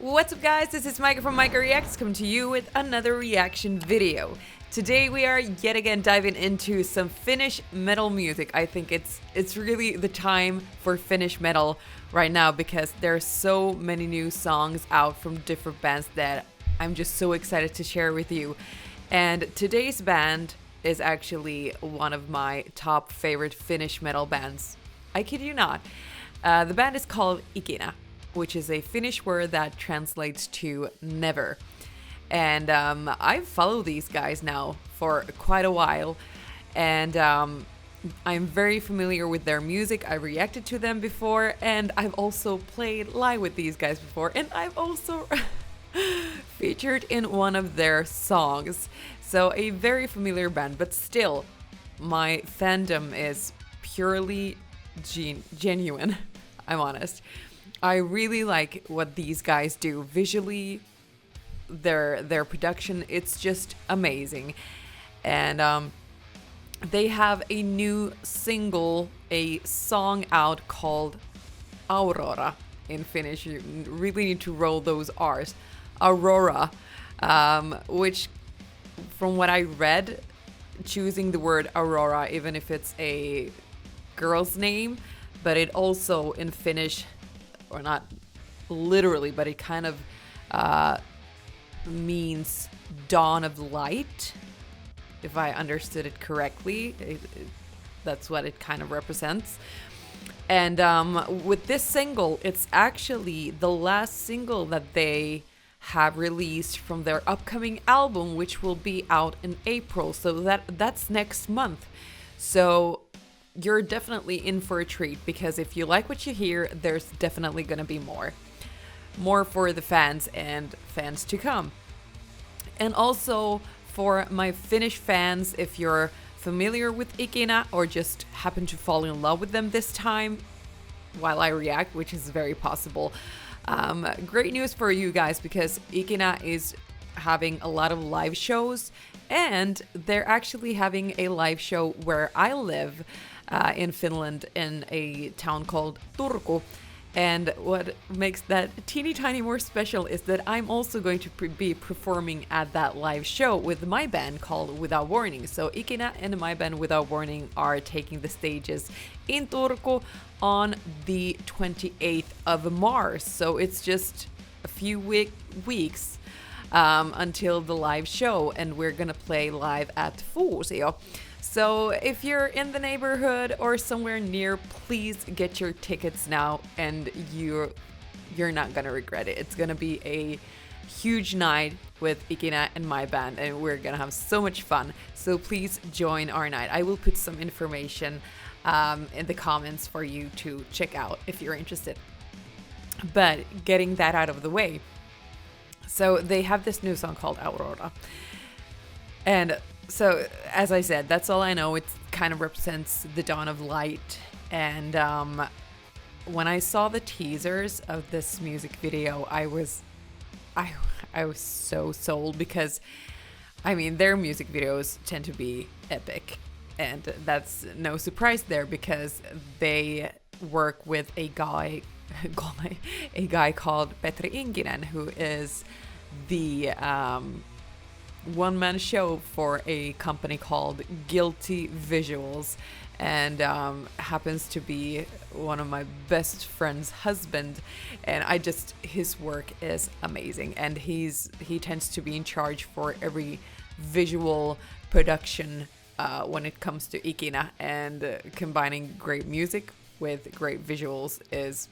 What's up guys, this is Micha from michareacts coming to you with another reaction video. Today we are yet again diving into some Finnish metal music. I think it's really the time for Finnish metal right now because there are so many new songs out from different bands that I'm just so excited to share with you. And today's band is actually one of my top favorite Finnish metal bands. I kid you not. The band is called Ikinä, which is a Finnish word that translates to never. And I've followed these guys now for quite a while, and I'm very familiar with their music. I reacted to them before, and I've also played live with these guys before, and I've also featured in one of their songs. So a very familiar band, but still, my fandom is purely genuine. I'm honest. I really like what these guys do visually. Their production, it's just amazing. And they have a new single, a song out called Aurora in Finnish. You really need to roll those R's. Aurora, which from what I read, choosing the word Aurora, even if it's a girl's name, but it also in Finnish, or not literally, but it kind of means dawn of light, if I understood it correctly. That's what it kind of represents. And with this single, it's actually the last single that they have released from their upcoming album, which will be out in April. So that's next month. So you're definitely in for a treat, because if you like what you hear, there's definitely gonna be more for the fans and fans to come. And also for my Finnish fans, if you're familiar with Ikinä or just happen to fall in love with them this time while I react, which is very possible, great news for you guys, because Ikinä is having a lot of live shows, and they're actually having a live show where I live in Finland, in a town called Turku. And what makes that teeny tiny more special is that I'm also going to be performing at that live show with my band called Without Warning. So Ikinä and my band Without Warning are taking the stages in Turku on the 28th of March. So it's just a few weeks until the live show, and we're gonna play live at Fuusio. So if you're in the neighborhood or somewhere near, please get your tickets now, and you're not gonna regret it. It's gonna be a huge night with Ikinä and my band, and we're gonna have so much fun. So please join our night. I will put some information in the comments for you to check out if you're interested. But getting that out of the way, so they have this new song called Aurora. And so, as I said, that's all I know. It kind of represents the dawn of light. And when I saw the teasers of this music video, I was so sold, because, I mean, their music videos tend to be epic. And that's no surprise there, because they work with a guy called Petri Ikinä, who is the one-man show for a company called Guilty Visuals, and happens to be one of my best friend's husband. And his work is amazing, and he tends to be in charge for every visual production when it comes to Ikinä, and combining great music with great visuals is,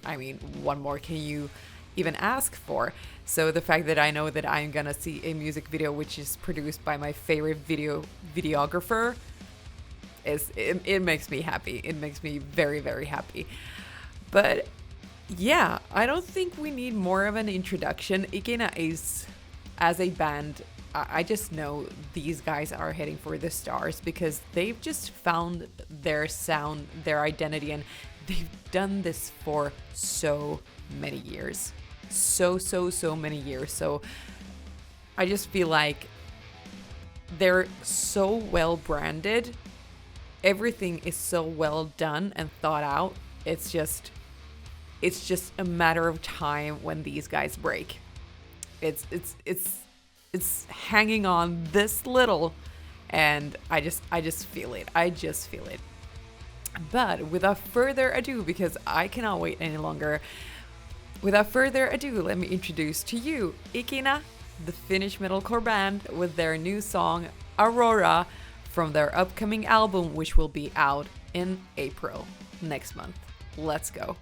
I mean, what more can you even ask for? So the fact that I know that I'm gonna see a music video which is produced by my favorite videographer it makes me happy. It makes me very, very happy. But yeah, I don't think we need more of an introduction. Ikinä is, as a band, I just know these guys are heading for the stars, because they've just found their sound, their identity, and they've done this for so many years. So many years. So I just feel like they're so well branded. Everything is so well done and thought out. It's just it's just a matter of time when these guys break. It's hanging on this little, and I just feel it. I just feel it. But without further ado, because I cannot wait any longer, without further ado, let me introduce to you Ikinä, the Finnish metalcore band, with their new song Aurora from their upcoming album, which will be out in April next month. Let's go.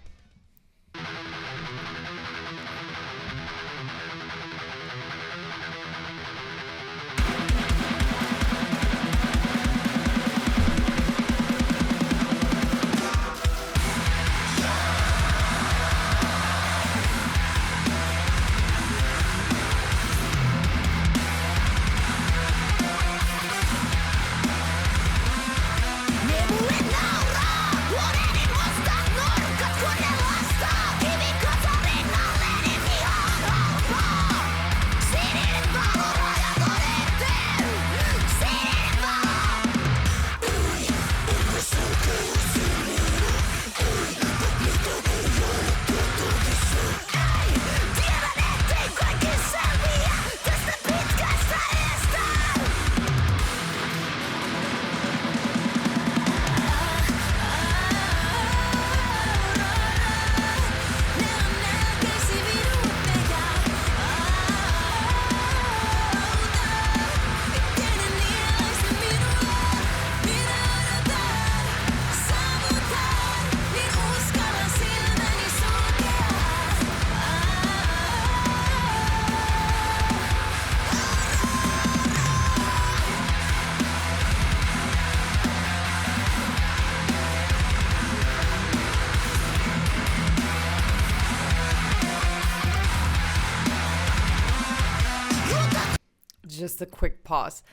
Just a quick pause.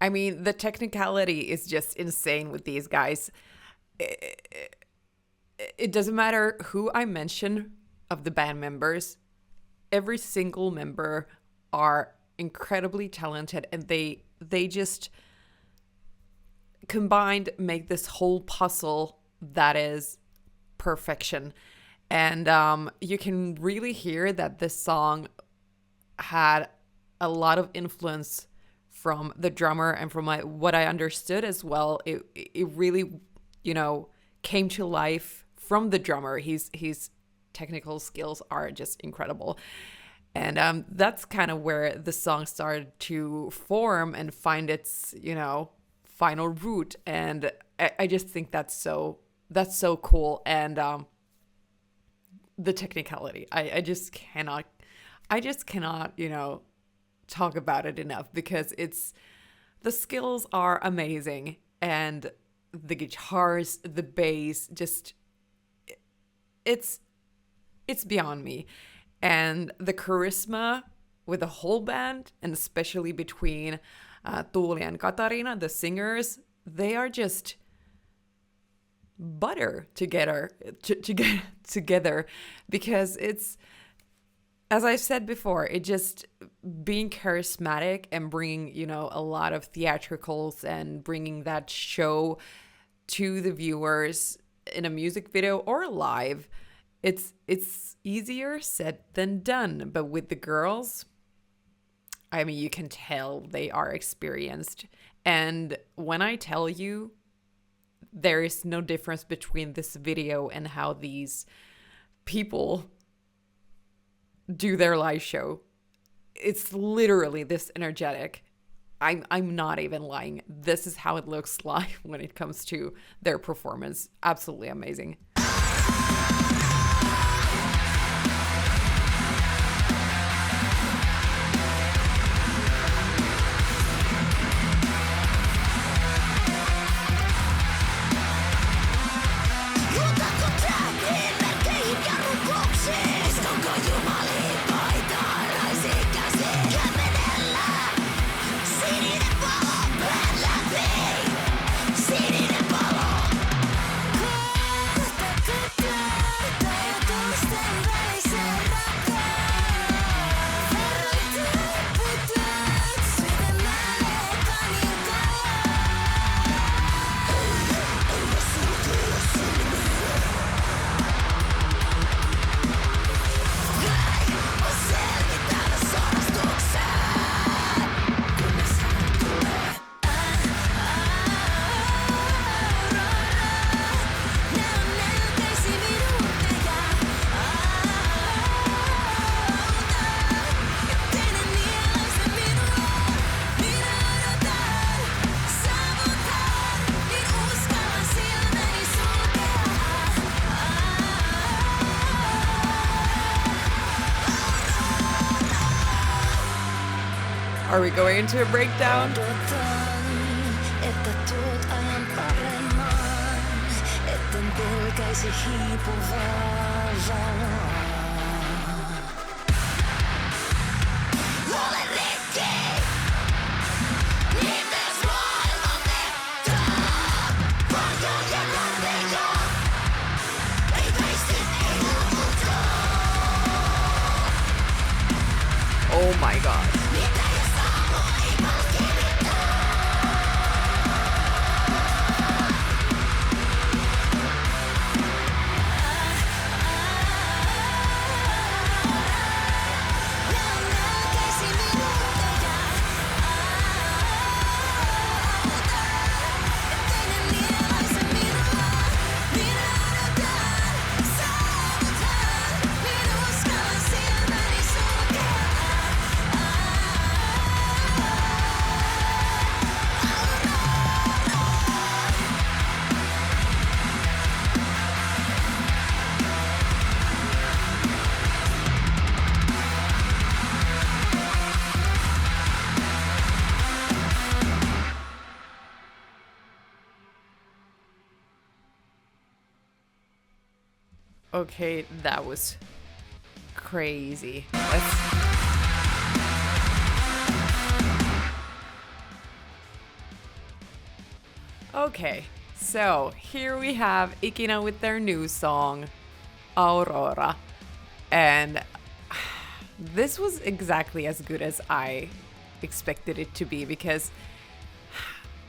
I mean, the technicality is just insane with these guys. It doesn't matter who I mention of the band members. Every single member are incredibly talented, and they just combined make this whole puzzle that is perfection. And you can really hear that this song had a lot of influence from the drummer, and from what I understood as well, it really, came to life from the drummer. His technical skills are just incredible. And that's kind of where the song started to form and find its, final root. And I just think that's so cool. And the technicality, I just cannot, talk about it enough, because the skills are amazing, and the guitars, the bass, just it's beyond me. And the charisma with the whole band, and especially between Tuuli and Katarina, the singers, they are just butter together, together, because it's, as I said before, it just being charismatic and bringing, a lot of theatricals and bringing that show to the viewers in a music video or live. It's easier said than done. But with the girls, I mean, you can tell they are experienced. And when I tell you, there is no difference between this video and how these people do their live show. It's literally this energetic. I'm not even lying. This is how it looks like when it comes to their performance. Absolutely amazing. Are we going into a breakdown? Oh my god. Okay, that was crazy. Okay, so here we have Ikinä with their new song, Aurora. And this was exactly as good as I expected it to be, because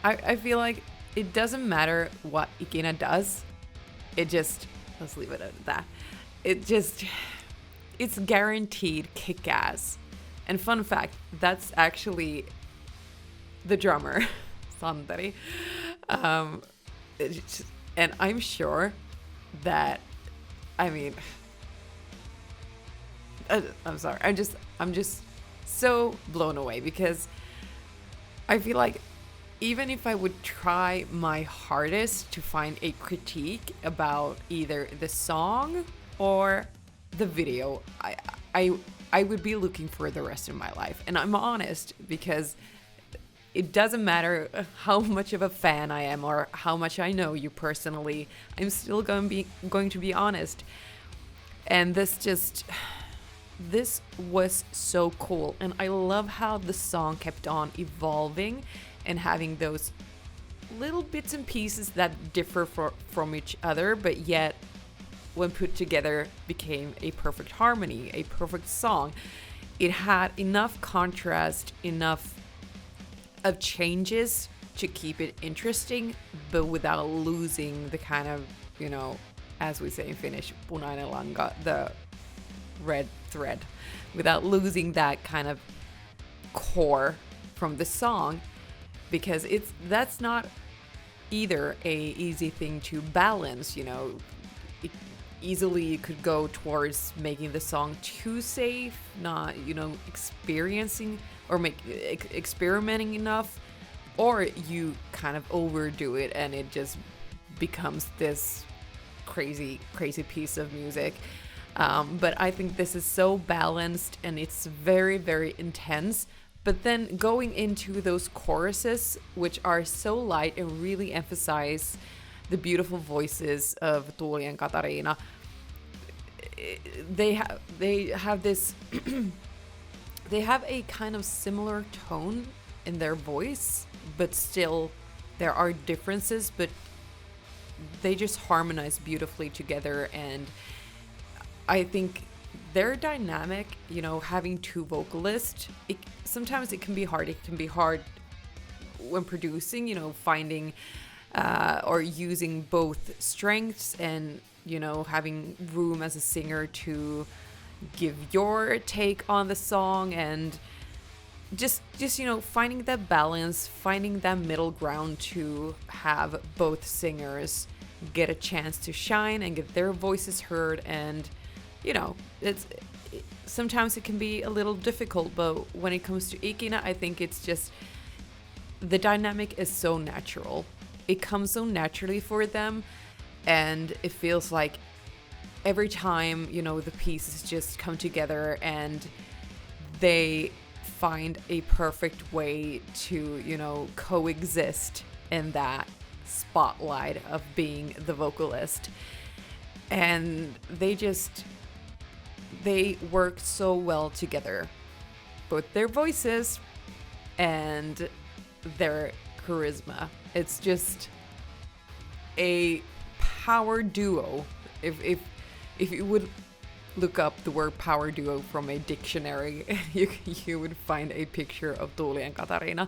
I feel like it doesn't matter what Ikinä does. It just, let's leave it at that. It's guaranteed kick-ass. And fun fact, that's actually the drummer, Santeri. And I'm sure that, I mean, I'm sorry. I'm just so blown away, because I feel like even if I would try my hardest to find a critique about either the song or the video, I would be looking for the rest of my life. And I'm honest, because it doesn't matter how much of a fan I am or how much I know you personally, I'm still going to be honest. And this was so cool. And I love how the song kept on evolving and having those little bits and pieces that differ from each other, but yet when put together became a perfect harmony, a perfect song. It had enough contrast, enough of changes to keep it interesting, but without losing the kind of, you know, as we say in Finnish, punainen lanka, the red thread, without losing that kind of core from the song, because that's not either a easy thing to balance. You know, easily you could go towards making the song too safe, not, you know, experiencing or experimenting enough, or you kind of overdo it and it just becomes this crazy piece of music. But I think this is so balanced and it's very, very intense. But then going into those choruses, which are so light and really emphasize the beautiful voices of Tuuli and Katariina, they have this they have a kind of similar tone in their voice, but still there are differences, but they just harmonize beautifully together. And I think their dynamic, you know, having two vocalists, sometimes it can be hard. It can be hard when producing, you know, finding or using both strengths and, you know, having room as a singer to give your take on the song, and just you know, finding that balance, finding that middle ground to have both singers get a chance to shine and get their voices heard. And you know, sometimes it can be a little difficult, but when it comes to Ikinä, I think it's just the dynamic is so natural. It comes so naturally for them, and it feels like every time, you know, the pieces just come together and they find a perfect way to, you know, coexist in that spotlight of being the vocalist. And they work so well together, both their voices and their charisma. It's just a power duo. If you would look up the word power duo from a dictionary, you would find a picture of Tuuli and Katarina.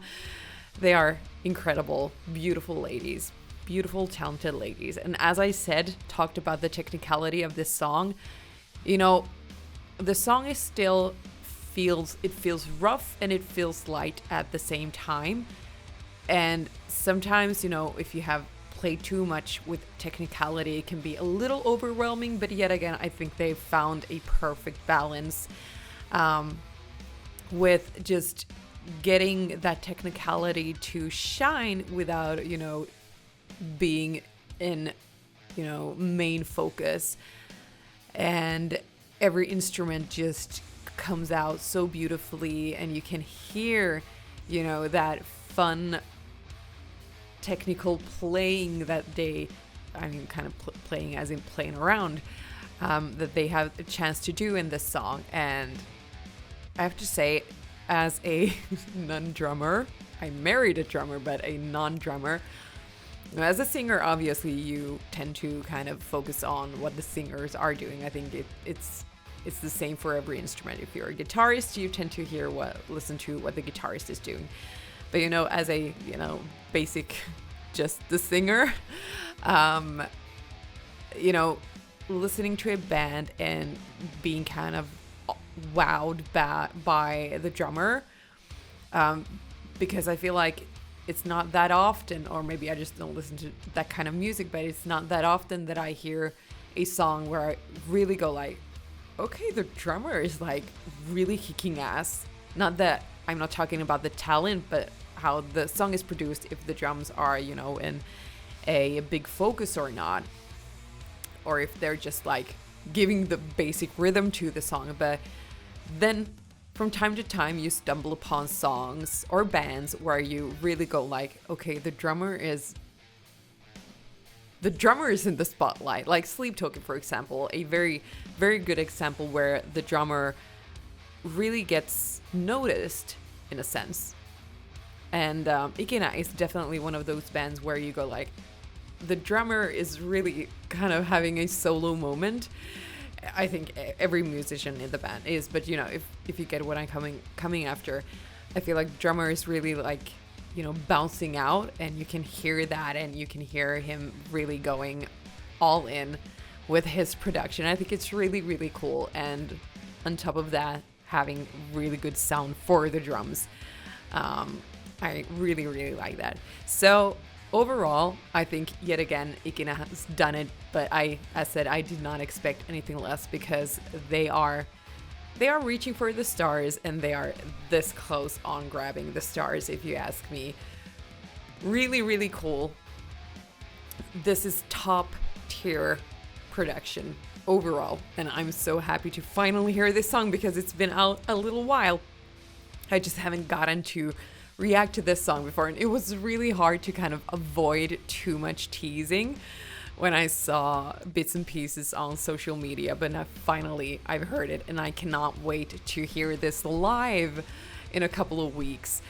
They are incredible, beautiful ladies, beautiful, talented ladies. And as I said, talked about the technicality of this song, you know, the song is still feels rough and it feels light at the same time. And sometimes, you know, if you have played too much with technicality, it can be a little overwhelming, but yet again, I think they've found a perfect balance with just getting that technicality to shine without, you know, being in, you know, main focus. And every instrument just comes out so beautifully, and you can hear, you know, that fun technical playing that playing as in playing around, that they have a chance to do in this song. And I have to say, as a non-drummer, I married a drummer, but a non-drummer, as a singer, obviously you tend to kind of focus on what the singers are doing. I think it's the same for every instrument. If you're a guitarist, you tend to listen to what the guitarist is doing. But, you know, as a, you know, basic, just the singer, you know, listening to a band and being kind of wowed by the drummer, because I feel like it's not that often, or maybe I just don't listen to that kind of music, but it's not that often that I hear a song where I really go like, okay, the drummer is like really kicking ass. Not that I'm not talking about the talent, but how the song is produced, if the drums are, you know, in a big focus or not, or if they're just like giving the basic rhythm to the song. But then from time to time you stumble upon songs or bands where you really go like, okay, the drummer is in the spotlight. Like Sleep Token, for example, a very, very good example where the drummer really gets noticed in a sense. And Ikinä is definitely one of those bands where you go like, the drummer is really kind of having a solo moment. I think every musician in the band is, but, you know, if you get what I'm coming after, I feel like the drummer is really like, you know, bouncing out, and you can hear that, and you can hear him really going all in with his production. I think it's really, really cool. And on top of that, having really good sound for the drums. I really, really like that. So overall, I think yet again, Ikinä has done it, but as said, I did not expect anything less, because they are reaching for the stars, and they are this close on grabbing the stars, if you ask me. Really, really cool. This is top tier production overall, and I'm so happy to finally hear this song, because it's been out a little while. I just haven't gotten to react to this song before, and it was really hard to kind of avoid too much teasing when I saw bits and pieces on social media. But now finally I've heard it, and I cannot wait to hear this live in a couple of weeks.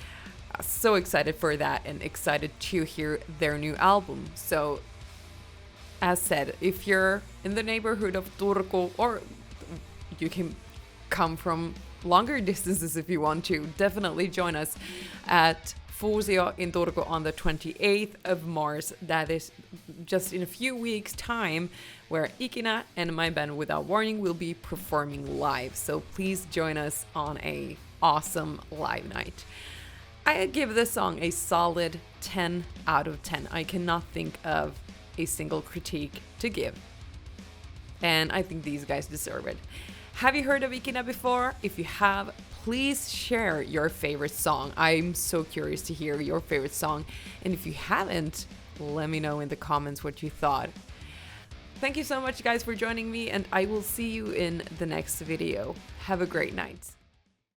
So excited for that, and excited to hear their new album. So as said, if you're in the neighborhood of Turku, or you can come from longer distances if you want to, definitely join us at Fuusio in Turku on the 28th of March. That is just in a few weeks' time, where Ikinä and my band Without Warning will be performing live. So please join us on a awesome live night. I give this song a solid 10 out of 10. I cannot think of a single critique to give, and I think these guys deserve it. Have you heard of Ikinä before? If you have, please share your favorite song. I'm so curious to hear your favorite song. And if you haven't, let me know in the comments what you thought. Thank you so much, guys, for joining me, and I will see you in the next video. Have a great night.